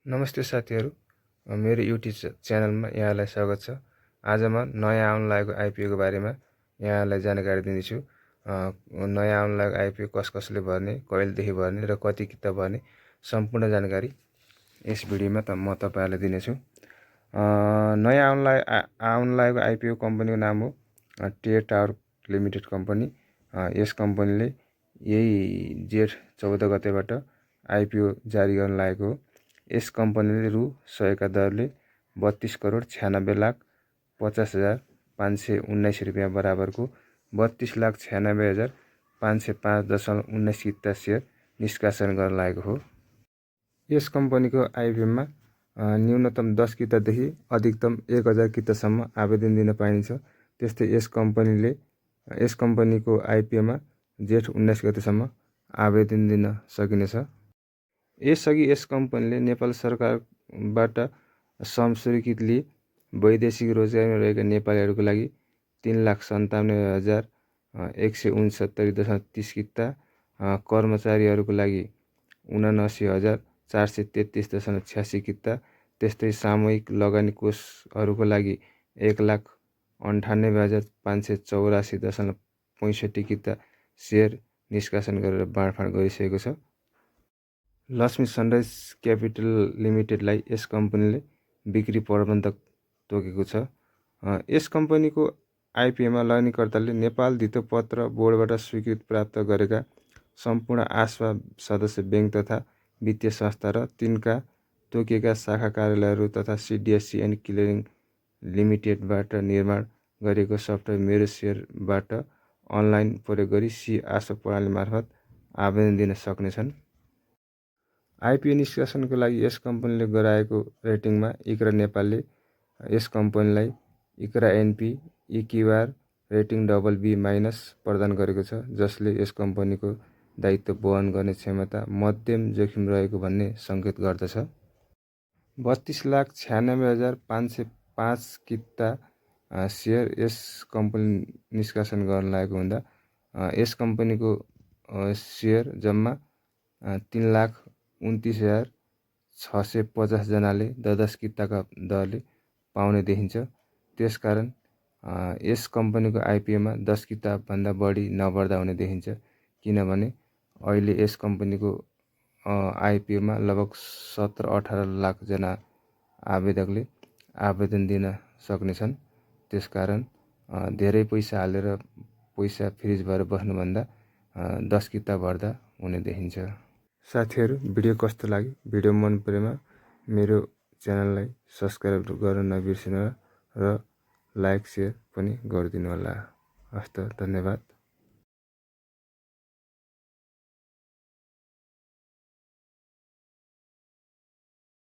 नमस्ते साथीहरू, मेरो युट्युब च्यानलमा यहाँलाई स्वागत छ। आज म नयाँ आउन लागेको आइपिओको बारेमा यहाँलाई जानकारी दिनेछु। नयाँ आउन लागेको आइपिओ कसले भर्ने, कहिलेदेखि भर्ने र कति किता भर्ने सम्पूर्ण जानकारी यस भिडियोमा म तपाईहरुलाई दिनेछु। नयाँ आउन लागेको आइपिओ कम्पनीको नाम हो टेयर टावर लिमिटेड कम्पनी। यस कम्पनीले यही जेठ 14 गतेबाट आइपिओ जारी गर्न लागेको हो। यस कम्पनीले रु 100 का दरले 32,50,50,519 रुपैयाँ बराबरको 32,96,505.19 किता सेयर निष्कासन गर्न लागेको हो। यस कम्पनीको आइपिओमा न्यूनतम 10 कितादेखि अधिकतम 1000 कितासम्म आवेदन दिन पाइन्छ। त्यस्तै यस कम्पनीको आइपिओमा जेठ 19 गतेसम्म आवेदन दिन सकिनेछ। यसअघि यस कम्पनीले नेपाल सरकारबाट स्वीकृति लिए वैदेशिक रोजगारीमा रहेका नेपालीहरूको लागि 3,97,169.30 किता, कर्मचारीहरूको लागि 79,433.86 किता, त्यस्तै सामूहिक लगानी कोषहरूको लागि 1,98,584.65 किता सेयर निष्कासन गरेर बाँडफाँड गरिसकेको छ। लक्ष्मी सनराइज क्यापिटल लिमिटेडलाई यस कम्पनीले बिक्री प्रबन्धक तोकेको छ। यस कम्पनीको आइपिओमा लगानीकर्ताले नेपाल धितोपत्र बोर्डबाट स्वीकृति प्राप्त गरेका सम्पूर्ण आस्वा सदस्य बैंक तथा वित्तीय संस्था र तिनका तोकिएका शाखा कार्यालयहरू तथा सिडिएससी एन्ड क्लियरिङ लिमिटेडबाट निर्माण गरिएको सफ्टवेयर मेरो सेयरबाट अनलाइन प्रयोग गरी आस्वा प्रणाली मार्फत आवेदन दिन सक्नेछन्। आइपिओ निष्कासनको लागि यस कम्पनीले गराएको रेटिङमा इक्रा नेपालले यस कम्पनीलाई इक्रा एनपी इक्युआर रेटिङ BB- प्रदान गरेको छ, जसले यस कम्पनीको दायित्व वहन गर्ने क्षमता मध्यम जोखिम रहेको भन्ने सङ्केत गर्दछ। 32,96,505 किता सेयर यस कम्पनी निष्कासन गर्न लागेको हुँदा यस कम्पनीको सेयर जम्मा 3,29,650 जनाले 10 किताका दरले पाउने देखिन्छ। त्यसकारण यस कम्पनीको आइपिओमा 10 किता भन्दा बढी नभर्दा हुने देखिन्छ, किनभने अहिले यस कम्पनीको आइपिओमा लगभग 17-18 लाख जना आवेदकले आवेदन दिन सक्नेछन्। त्यसकारण धेरै पैसा हालेर पैसा फ्रिज भएर बस्नुभन्दा 10 किता भर्दा हुने देखिन्छ। साथीहरू, भिडियो कस्तो लाग्यो? भिडियो मन परेमा मेरो च्यानललाई सब्स्क्राइब गर्न नबिर्सिनु र लाइक सेयर पनि गरिदिनु होला। हस्त, धन्यवाद।